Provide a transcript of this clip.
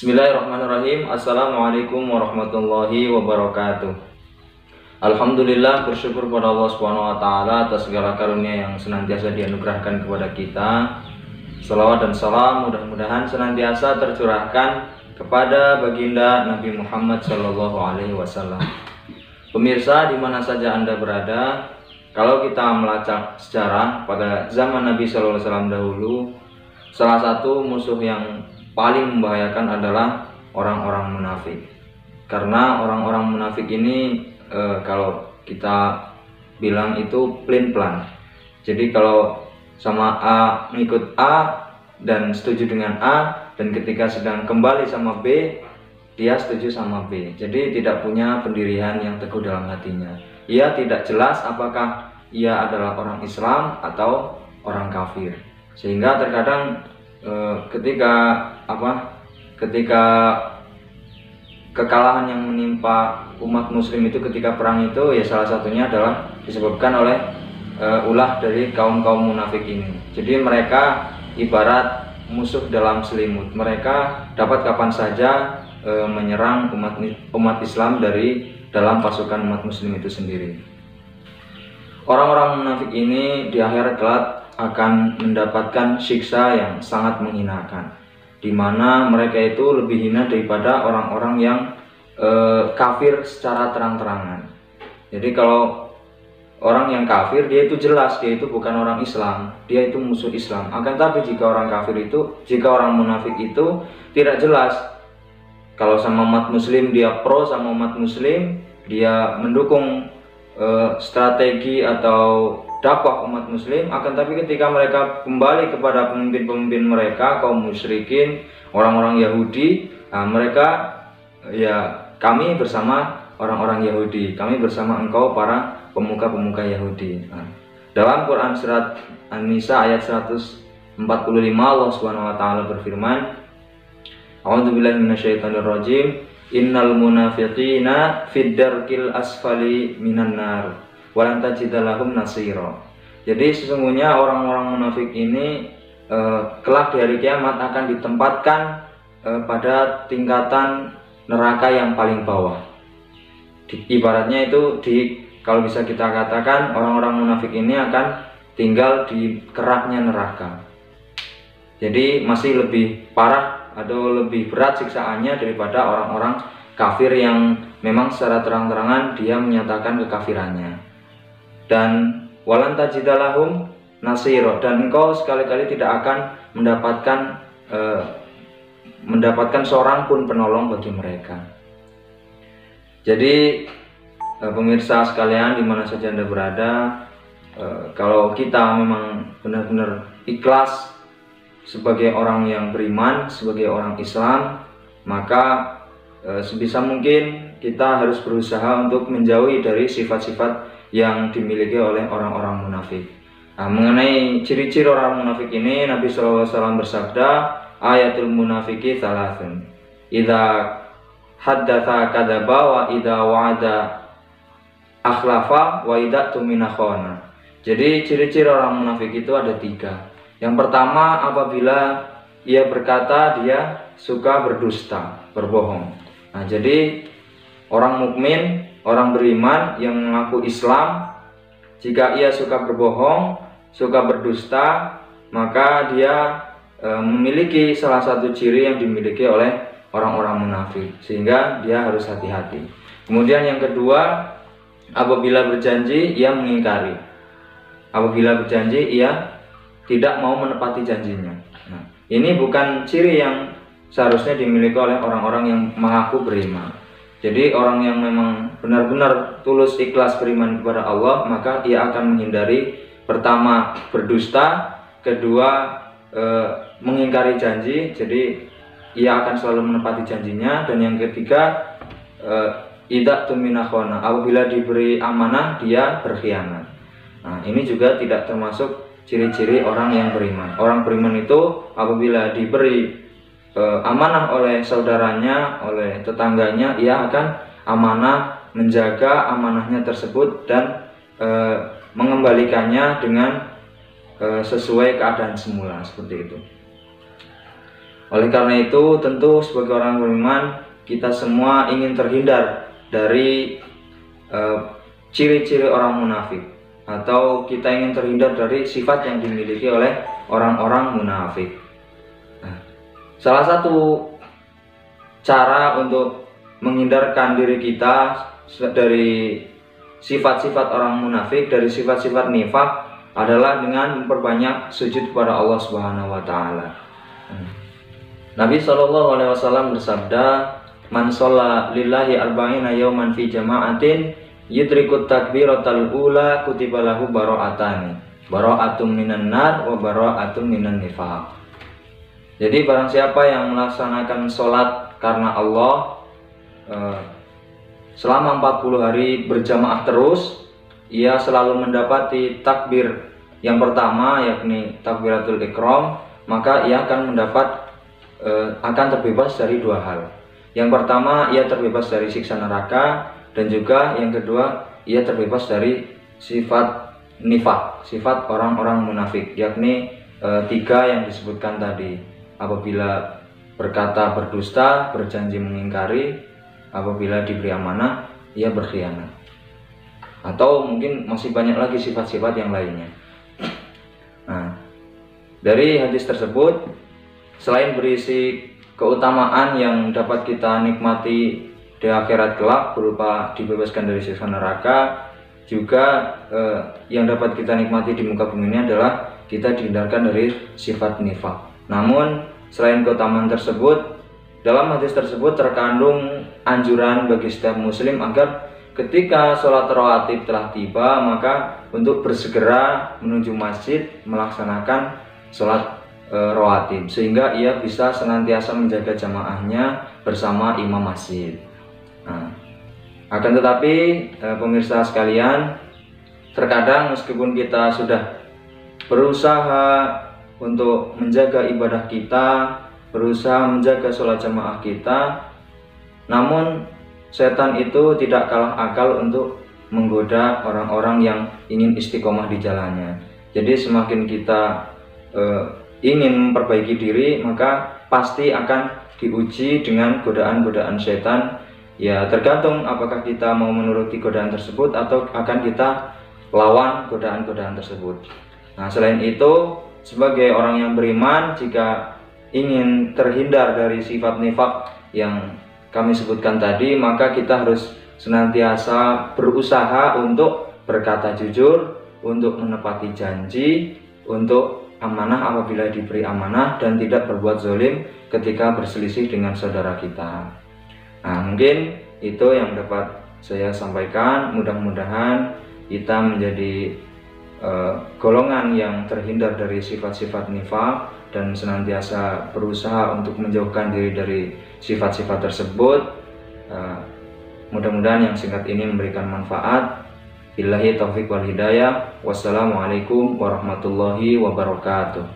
Bismillahirrahmanirrahim. Assalamualaikum warahmatullahi wabarakatuh. Alhamdulillah, bersyukur pada Allah Subhanahu wa taala atas segala karunia yang senantiasa dianugerahkan kepada kita. Salawat dan salam mudah-mudahan senantiasa tercurahkan kepada baginda Nabi Muhammad sallallahu alaihi wasallam. Pemirsa di mana saja Anda berada, kalau kita melacak sejarah pada zaman Nabi sallallahu alaihi wasallam dahulu, salah satu musuh yang paling membahayakan adalah orang-orang munafik. Karena orang-orang munafik ini kalau kita bilang itu plan. Jadi kalau sama A ngikut A dan setuju dengan A, dan ketika sedang kembali sama B dia setuju sama B. Jadi tidak punya pendirian yang teguh dalam hatinya. Ia tidak jelas apakah ia adalah orang Islam atau orang kafir. Sehingga terkadang ketika kekalahan yang menimpa umat muslim itu ketika perang itu, ya salah satunya adalah disebabkan oleh ulah dari kaum-kaum munafik ini. Jadi mereka ibarat musuh dalam selimut. Mereka dapat kapan saja menyerang umat Islam dari dalam pasukan umat muslim itu sendiri. Orang-orang munafik ini di akhirat kelak akan mendapatkan siksa yang sangat menghinakan, di mana mereka itu lebih hina daripada orang-orang yang kafir secara terang-terangan. Jadi kalau orang yang kafir, dia itu jelas dia itu bukan orang Islam, dia itu musuh Islam. Akan tapi jika orang orang munafik itu tidak jelas. Kalau sama umat muslim dia pro sama umat muslim, dia mendukung strategi atau dakwah umat muslim. Akan tapi ketika mereka kembali kepada pemimpin-pemimpin mereka, kaum musyrikin, orang-orang Yahudi, mereka ya kami bersama orang-orang Yahudi, kami bersama engkau para pemuka-pemuka Yahudi. Dalam Quran surat An-Nisa ayat 145 Allah Subhanahu wa taala berfirman, A'udzubillahi minasyaitonirrajim, innal munafiqina fid darkil asfali minan nar walan tajida lahum nasira. Jadi sesungguhnya orang-orang munafik ini kelak di hari kiamat akan ditempatkan pada tingkatan neraka yang paling bawah. Ibaratnya itu kalau bisa kita katakan orang-orang munafik ini akan tinggal di keraknya neraka. Jadi masih lebih parah atau lebih berat siksaannya daripada orang-orang kafir yang memang secara terang-terangan dia menyatakan kekafirannya. Dan walan tajidalahum nasiro, dan engkau sekali-kali tidak akan mendapatkan seorang pun penolong bagi mereka. Jadi pemirsa sekalian di mana saja Anda berada, kalau kita memang benar-benar ikhlas sebagai orang yang beriman, sebagai orang Islam, maka sebisa mungkin kita harus berusaha untuk menjauhi dari sifat-sifat yang dimiliki oleh orang-orang munafik. Mengenai ciri-ciri orang munafik ini, Nabi SAW bersabda, ayatul munafiki thalathun, idza haddatsa kadzaba wa idza wa'ada akhlafa wa idza tumina khana. Jadi ciri-ciri orang munafik itu ada 3. Yang pertama, apabila ia berkata, dia suka berdusta, berbohong. Jadi orang mukmin, orang beriman yang mengaku Islam, jika ia suka berbohong, suka berdusta, maka dia memiliki salah satu ciri yang dimiliki oleh orang-orang munafik, sehingga dia harus hati-hati. Kemudian yang kedua, apabila berjanji ia mengingkari. Apabila berjanji ia tidak mau menepati janjinya. Ini bukan ciri yang seharusnya dimiliki oleh orang-orang yang mengaku beriman. Jadi orang yang memang benar-benar tulus ikhlas beriman kepada Allah, maka ia akan menghindari, pertama berdusta, kedua mengingkari janji, jadi ia akan selalu menepati janjinya, dan yang ketiga idza tumina khana, apabila diberi amanah dia berkhianat. Ini juga tidak termasuk ciri-ciri orang yang beriman. Orang beriman itu apabila diberi amanah oleh saudaranya, oleh tetangganya, ia akan amanah, menjaga amanahnya tersebut dan mengembalikannya dengan sesuai keadaan semula, seperti itu. Oleh karena itu, tentu sebagai orang beriman, kita semua ingin terhindar dari ciri-ciri orang munafik, atau kita ingin terhindar dari sifat yang dimiliki oleh orang-orang munafik. Nah, salah satu cara untuk menghindarkan diri kita dari sifat-sifat orang munafik, dari sifat-sifat nifak, adalah dengan memperbanyak sujud kepada Allah Subhanahu wa taala. Nabi SAW bersabda, "Man sholla lillahi arba'ina yawman fi jama'atin yudrikut takbiratal ula kutiba lahu bara'atan. Bara'atum minan nar wa bara'atum minan nifaq." Jadi barang siapa yang melaksanakan sholat karena Allah selama 40 hari berjamaah terus, ia selalu mendapati takbir yang pertama, yakni takbiratul ikram, maka ia akan akan terbebas dari dua hal. Yang pertama, ia terbebas dari siksa neraka, dan juga yang kedua, ia terbebas dari sifat nifak, sifat orang-orang munafik, yakni 3 yang disebutkan tadi. Apabila berkata berdusta, berjanji mengingkari, apabila diberi amanah, ia berkhianat. Atau mungkin masih banyak lagi sifat-sifat yang lainnya. Nah, dari hadis tersebut, selain berisi keutamaan yang dapat kita nikmati di akhirat kelak berupa dibebaskan dari siksa neraka, juga yang dapat kita nikmati di muka bumi ini adalah kita dihindarkan dari sifat nifak. Namun selain keutamaan tersebut, dalam hadis tersebut terkandung anjuran bagi setiap muslim agar ketika sholat rawatib telah tiba, maka untuk bersegera menuju masjid melaksanakan sholat rawatib, sehingga ia bisa senantiasa menjaga jamaahnya bersama imam masjid. Nah, akan tetapi pemirsa sekalian, terkadang meskipun kita sudah berusaha untuk menjaga ibadah kita, berusaha menjaga sholat jamaah kita, namun setan itu tidak kalah akal untuk menggoda orang-orang yang ingin istiqomah di jalannya. Jadi semakin kita ingin memperbaiki diri, maka pasti akan diuji dengan godaan-godaan setan. Ya, tergantung apakah kita mau menuruti godaan tersebut atau akan kita lawan godaan-godaan tersebut. Nah, selain itu, sebagai orang yang beriman, jika ingin terhindar dari sifat nifak yang kami sebutkan tadi, maka kita harus senantiasa berusaha untuk berkata jujur, untuk menepati janji, untuk amanah apabila diberi amanah, dan tidak berbuat zalim ketika berselisih dengan saudara kita. Nah, mungkin itu yang dapat saya sampaikan. Mudah-mudahan kita menjadi golongan yang terhindar dari sifat-sifat nifak dan senantiasa berusaha untuk menjauhkan diri dari sifat-sifat tersebut. Mudah-mudahan yang singkat ini memberikan manfaat. Billahi taufiq wal hidayah. Wassalamualaikum warahmatullahi wabarakatuh.